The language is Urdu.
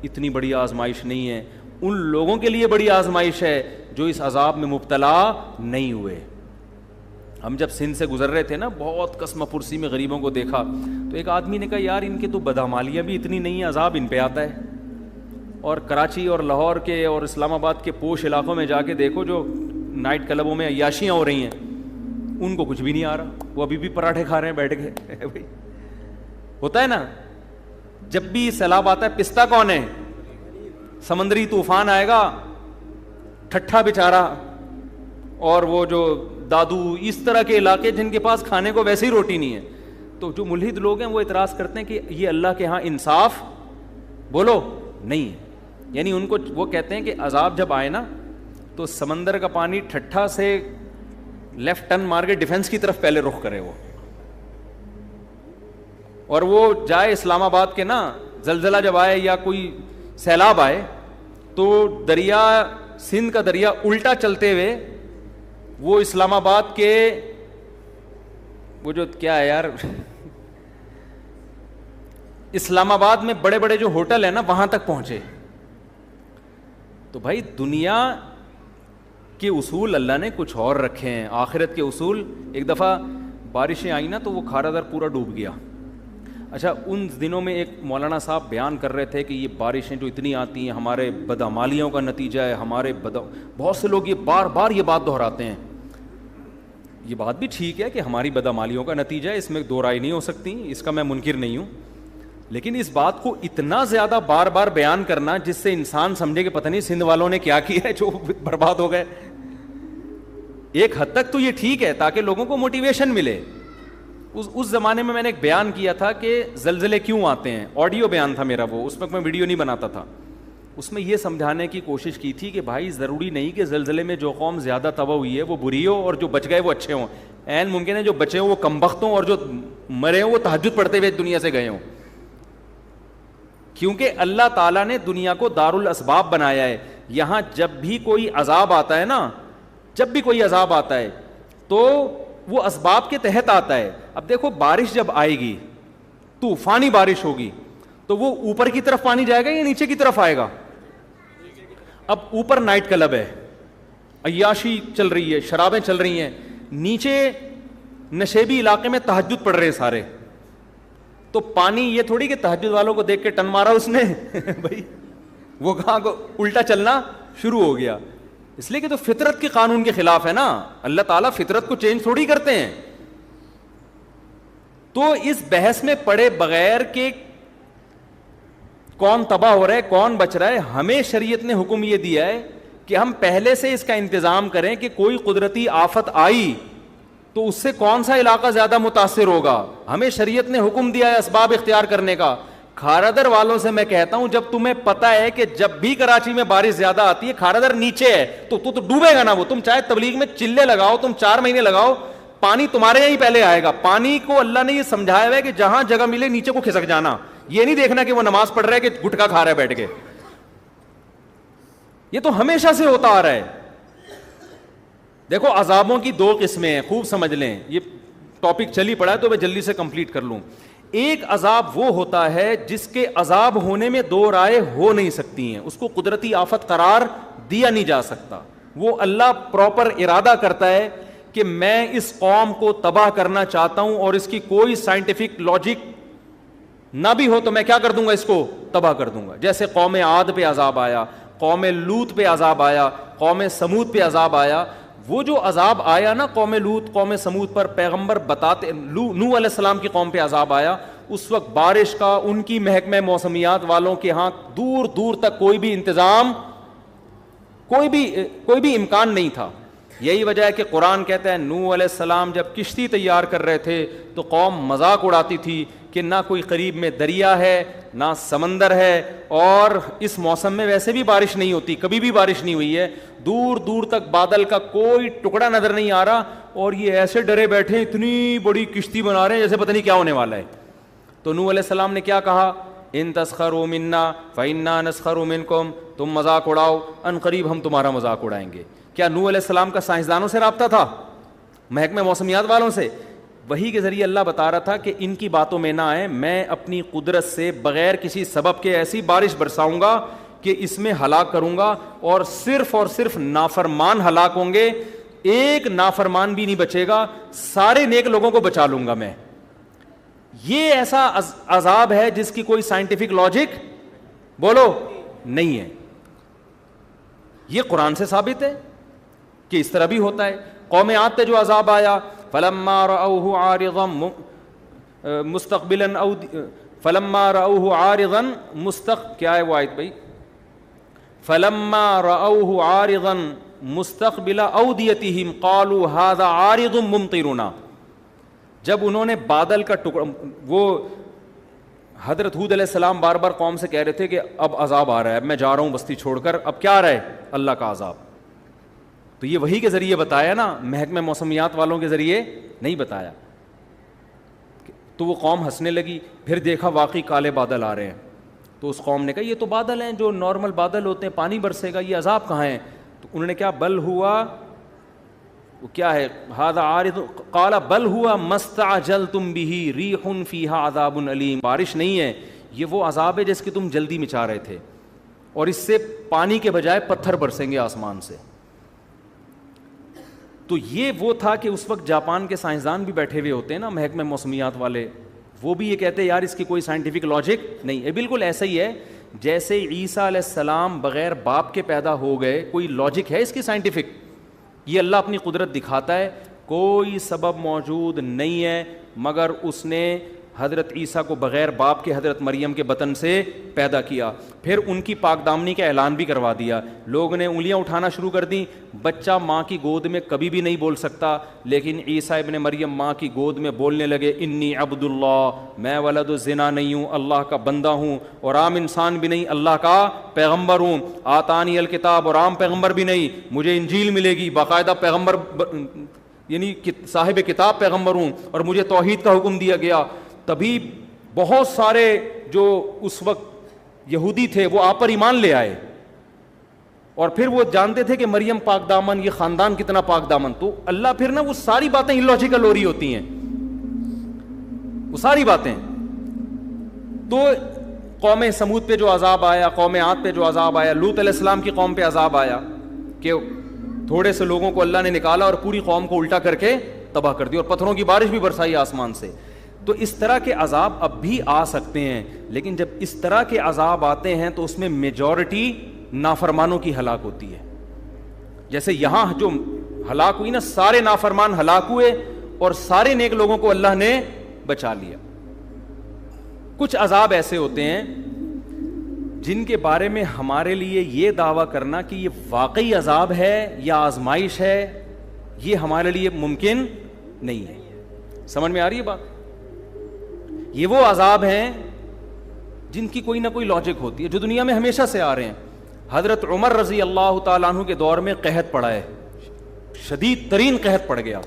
اتنی بڑی آزمائش نہیں ہے. ان لوگوں کے لیے بڑی آزمائش ہے جو اس عذاب میں مبتلا نہیں ہوئے. ہم جب سندھ سے گزر رہے تھے نا, بہت قسم پرسی میں غریبوں کو دیکھا, تو ایک آدمی نے کہا یار ان کے تو بدعمالیاں بھی اتنی نہیں ہیں, عذاب ان پہ آتا ہے. اور کراچی اور لاہور کے اور اسلام آباد کے پوش علاقوں میں جا کے دیکھو جو نائٹ کلبوں میں عیاشیاں ہو رہی ہیں, ان کو کچھ بھی نہیں آ رہا, وہ ابھی بھی پراٹھے کھا رہے ہیں بیٹھ کے. ہوتا ہے نا, جب بھی سیلاب آتا ہے پستا کون ہے؟ سمندری طوفان آئے گا, ٹھٹھا بیچارہ اور وہ جو دادو, اس طرح کے علاقے جن کے پاس کھانے کو ویسے ہی روٹی نہیں ہے. تو جو ملحد لوگ ہیں وہ اعتراض کرتے ہیں کہ یہ اللہ کے ہاں انصاف بولو نہیں ہے. یعنی ان کو وہ کہتے ہیں کہ عذاب جب آئے نا تو سمندر کا پانی ٹھٹھا سے لیفٹ ٹرن مار کے ڈیفنس کی طرف پہلے رخ کرے وہ, اور وہ جائے اسلام آباد کے نا, زلزلہ جب آئے یا کوئی سیلاب آئے تو دریا سندھ کا دریا الٹا چلتے ہوئے وہ اسلام آباد کے وہ جو کیا ہے یار اسلام آباد میں بڑے بڑے جو ہوٹل ہیں نا وہاں تک پہنچے. تو بھائی دنیا کے اصول اللہ نے کچھ اور رکھے ہیں, آخرت کے اصول. ایک دفعہ بارشیں آئیں نا تو وہ کھارا در پورا ڈوب گیا. اچھا, ان دنوں میں ایک مولانا صاحب بیان کر رہے تھے کہ یہ بارشیں جو اتنی آتی ہیں ہمارے بدعمالیوں کا نتیجہ ہے, بہت سے لوگ یہ بار بار یہ بات دہراتے ہیں. یہ بات بھی ٹھیک ہے کہ ہماری بدعمالیوں کا نتیجہ ہے, اس میں دو رائے نہیں ہو سکتی, اس کا میں منکر نہیں ہوں. لیکن اس بات کو اتنا زیادہ بار بار بیان کرنا جس سے انسان سمجھے کہ پتہ نہیں سندھ والوں نے کیا کیا ہے جو برباد ہو گئے, ایک حد تک تو یہ ٹھیک ہے تاکہ لوگوں کو موٹیویشن ملے. اس زمانے میں نے ایک بیان کیا تھا کہ زلزلے کیوں آتے ہیں, آڈیو بیان تھا میرا وہ, اس وقت میں ویڈیو نہیں بناتا تھا. اس میں یہ سمجھانے کی کوشش کی تھی کہ بھائی ضروری نہیں کہ زلزلے میں جو قوم زیادہ تباہ ہوئی ہے وہ بری ہو اور جو بچ گئے وہ اچھے ہوں. عین ممکن ہے جو بچے ہوں وہ کمبخت ہوں اور جو مرے ہوں وہ تہجد پڑھتے ہوئے دنیا سے گئے ہوں. کیونکہ اللہ تعالیٰ نے دنیا کو دار الاسباب بنایا ہے. یہاں جب بھی کوئی عذاب آتا ہے نا, جب بھی کوئی عذاب آتا ہے تو وہ اسباب کے تحت آتا ہے. اب دیکھو بارش جب آئے گی, طوفانی بارش ہوگی, تو وہ اوپر کی طرف پانی جائے گا یا نیچے کی طرف آئے گا؟ اب اوپر نائٹ کلب ہے, عیاشی چل رہی ہے, شرابیں چل رہی ہیں, نیچے نشیبی علاقے میں تہجد پڑھ رہے ہیں سارے, تو پانی یہ تھوڑی کہ تہجد والوں کو دیکھ کے ٹن مارا اس نے بھائی وہ کہاں کو الٹا چلنا شروع ہو گیا. اس لیے کہ تو فطرت کے قانون کے خلاف ہے نا, اللہ تعالیٰ فطرت کو چینج تھوڑی کرتے ہیں. تو اس بحث میں پڑے بغیر کہ کون تباہ ہو رہا ہے کون بچ رہا ہے, ہمیں شریعت نے حکم یہ دیا ہے کہ ہم پہلے سے اس کا انتظام کریں کہ کوئی قدرتی آفت آئی تو اس سے کون سا علاقہ زیادہ متاثر ہوگا. ہمیں شریعت نے حکم دیا ہے اسباب اختیار کرنے کا. کھارادر والوں سے میں کہتا ہوں جب تمہیں پتا ہے کہ جب بھی کراچی میں بارش زیادہ آتی ہے کھارادر نیچے ہے تو ڈوبے گا نا وہ. تم چاہے تبلیغ میں چلے لگاؤ, تم 4 مہینے لگاؤ, پانی تمہارے یہاں ہی پہلے آئے گا. پانی کو اللہ نے یہ سمجھایا ہوا ہے کہ جہاں جگہ ملے نیچے کو کھسک جانا, یہ نہیں دیکھنا کہ وہ نماز پڑھ رہا ہے کہ گٹکا کھا رہا ہے بیٹھ کے. یہ تو ہمیشہ سے ہوتا آ رہا ہے. دیکھو عذابوں کی 2 قسمیں ہیں, خوب سمجھ لیں, یہ ٹاپک چل ہی پڑا ہے تو میں جلدی سے کمپلیٹ کر لوں. ایک عذاب وہ ہوتا ہے جس کے عذاب ہونے میں 2 رائے ہو نہیں سکتی ہیں, اس کو قدرتی آفت قرار دیا نہیں جا سکتا. وہ اللہ پراپر ارادہ کرتا ہے کہ میں اس قوم کو تباہ کرنا چاہتا ہوں اور اس کی کوئی سائنٹیفک لاجک نہ بھی ہو تو میں کیا کر دوں گا, اس کو تباہ کر دوں گا. جیسے قوم عاد پہ عذاب آیا, قوم لوط پہ عذاب آیا, قوم سمود پہ عذاب آیا. وہ جو عذاب آیا نا قوم لوط قوم سمود پر, پیغمبر بتاتے, نوح علیہ السلام کی قوم پہ عذاب آیا, اس وقت بارش کا ان کی محکمہ موسمیات والوں کے ہاں دور دور تک کوئی بھی انتظام, کوئی بھی امکان نہیں تھا. یہی وجہ ہے کہ قرآن کہتا ہے نوح علیہ السلام جب کشتی تیار کر رہے تھے تو قوم مذاق اڑاتی تھی کہ نہ کوئی قریب میں دریا ہے نہ سمندر ہے, اور اس موسم میں ویسے بھی بارش نہیں ہوتی, کبھی بھی بارش نہیں ہوئی ہے, دور دور تک بادل کا کوئی ٹکڑا نظر نہیں آ رہا, اور یہ ایسے ڈرے بیٹھے اتنی بڑی کشتی بنا رہے ہیں جیسے پتہ نہیں کیا ہونے والا ہے. تو نوح علیہ السلام نے کیا کہا, ان تسخروا منا فإنا نسخر منکم, تم مذاق اڑاؤ ان قریب ہم تمہارا مذاق اڑائیں گے. کیا نوح علیہ السلام کا سائنسدانوں سے رابطہ تھا, محکمہ موسمیات والوں سے؟ وحی کے ذریعے اللہ بتا رہا تھا کہ ان کی باتوں میں نہ آئے, میں اپنی قدرت سے بغیر کسی سبب کے ایسی بارش برساؤں گا کہ اس میں ہلاک کروں گا, اور صرف نافرمان ہلاک ہوں گے, ایک نافرمان بھی نہیں بچے گا, سارے نیک لوگوں کو بچا لوں گا میں. یہ ایسا عذاب ہے جس کی کوئی سائنٹیفک لاجک بولو نہیں ہے. یہ قرآن سے ثابت ہے کہ اس طرح بھی ہوتا ہے. قوم عاد پہ جو عذاب آیا, فلما رأوه عارضا مستقبلا فلما رأوه عارضا کیا ہے وہ آیت بھائی, فلما رأوه عارضا مستقبل اودیتهم قالوا هذا عارض ممطرنا. جب انہوں نے بادل کا ٹکڑا, وہ حضرت ہود علیہ السلام بار بار قوم سے کہہ رہے تھے کہ اب عذاب آ رہا ہے, اب میں جا رہا ہوں بستی چھوڑ کر, اب کیا آ رہا ہے, اللہ کا عذاب. تو یہ وحی کے ذریعے بتایا نا, محکمہ موسمیات والوں کے ذریعے نہیں بتایا. تو وہ قوم ہنسنے لگی, پھر دیکھا واقعی کالے بادل آ رہے ہیں. تو اس قوم نے کہا یہ تو بادل ہیں جو نارمل بادل ہوتے ہیں, پانی برسے گا, یہ عذاب کہاں ہے؟ تو انہوں نے کیا, بل ہوا, وہ کیا ہے, ھذا عارض قال بل ہوا مستعجلتم بہ ریح فیہا عذاب علیم. بارش نہیں ہے, یہ وہ عذاب ہے جس کی تم جلدی مچا رہے تھے, اور اس سے پانی کے بجائے پتھر برسیں گے آسمان سے. تو یہ وہ تھا کہ اس وقت جاپان کے سائنسدان بھی بیٹھے ہوئے ہوتے ہیں نا, محکمہ موسمیات والے, وہ بھی یہ کہتے ہیں یار اس کی کوئی سائنٹیفک لاجک نہیں ہے. بالکل ایسا ہی ہے جیسے عیسیٰ علیہ السلام بغیر باپ کے پیدا ہو گئے, کوئی لاجک ہے اس کی سائنٹیفک؟ یہ اللہ اپنی قدرت دکھاتا ہے, کوئی سبب موجود نہیں ہے مگر اس نے حضرت عیسیٰ کو بغیر باپ کے حضرت مریم کے بطن سے پیدا کیا. پھر ان کی پاک دامنی کا اعلان بھی کروا دیا. لوگ نے انگلیاں اٹھانا شروع کر دیں, بچہ ماں کی گود میں کبھی بھی نہیں بول سکتا, لیکن عیسیٰ ابن مریم ماں کی گود میں بولنے لگے, انی عبد اللہ, میں ولد الزنا نہیں ہوں, اللہ کا بندہ ہوں, اور عام انسان بھی نہیں, اللہ کا پیغمبر ہوں. آتانی الکتاب, اور عام پیغمبر بھی نہیں, مجھے انجیل ملے گی, باقاعدہ پیغمبر یعنی صاحب کتاب پیغمبر ہوں, اور مجھے توحید کا حکم دیا گیا. تبھی بہت سارے جو اس وقت یہودی تھے وہ آپ پر ایمان لے آئے, اور پھر وہ جانتے تھے کہ مریم پاک دامن, یہ خاندان کتنا پاک دامن. تو اللہ پھر نا وہ ساری باتیں illogical ہو رہی ہوتی ہیں, وہ ساری باتیں. تو قوم سمود پہ جو عذاب آیا, قوم عاد پہ جو عذاب آیا, لوط علیہ السلام کی قوم پہ عذاب آیا کہ تھوڑے سے لوگوں کو اللہ نے نکالا اور پوری قوم کو الٹا کر کے تباہ کر دیا, اور پتھروں کی بارش بھی برسائی آسمان سے. تو اس طرح کے عذاب اب بھی آ سکتے ہیں, لیکن جب اس طرح کے عذاب آتے ہیں تو اس میں میجورٹی نافرمانوں کی ہلاک ہوتی ہے. جیسے یہاں جو ہلاک ہوئی نا, سارے نافرمان ہلاک ہوئے اور سارے نیک لوگوں کو اللہ نے بچا لیا. کچھ عذاب ایسے ہوتے ہیں جن کے بارے میں ہمارے لیے یہ دعویٰ کرنا کہ یہ واقعی عذاب ہے یا آزمائش ہے, یہ ہمارے لیے ممکن نہیں ہے. سمجھ میں آ رہی ہے بات؟ یہ وہ عذاب ہیں جن کی کوئی نہ کوئی لاجک ہوتی ہے, جو دنیا میں ہمیشہ سے آ رہے ہیں. حضرت عمر رضی اللہ تعالیٰ عنہ کے دور میں قحط پڑا ہے, شدید ترین قحط پڑ گیا.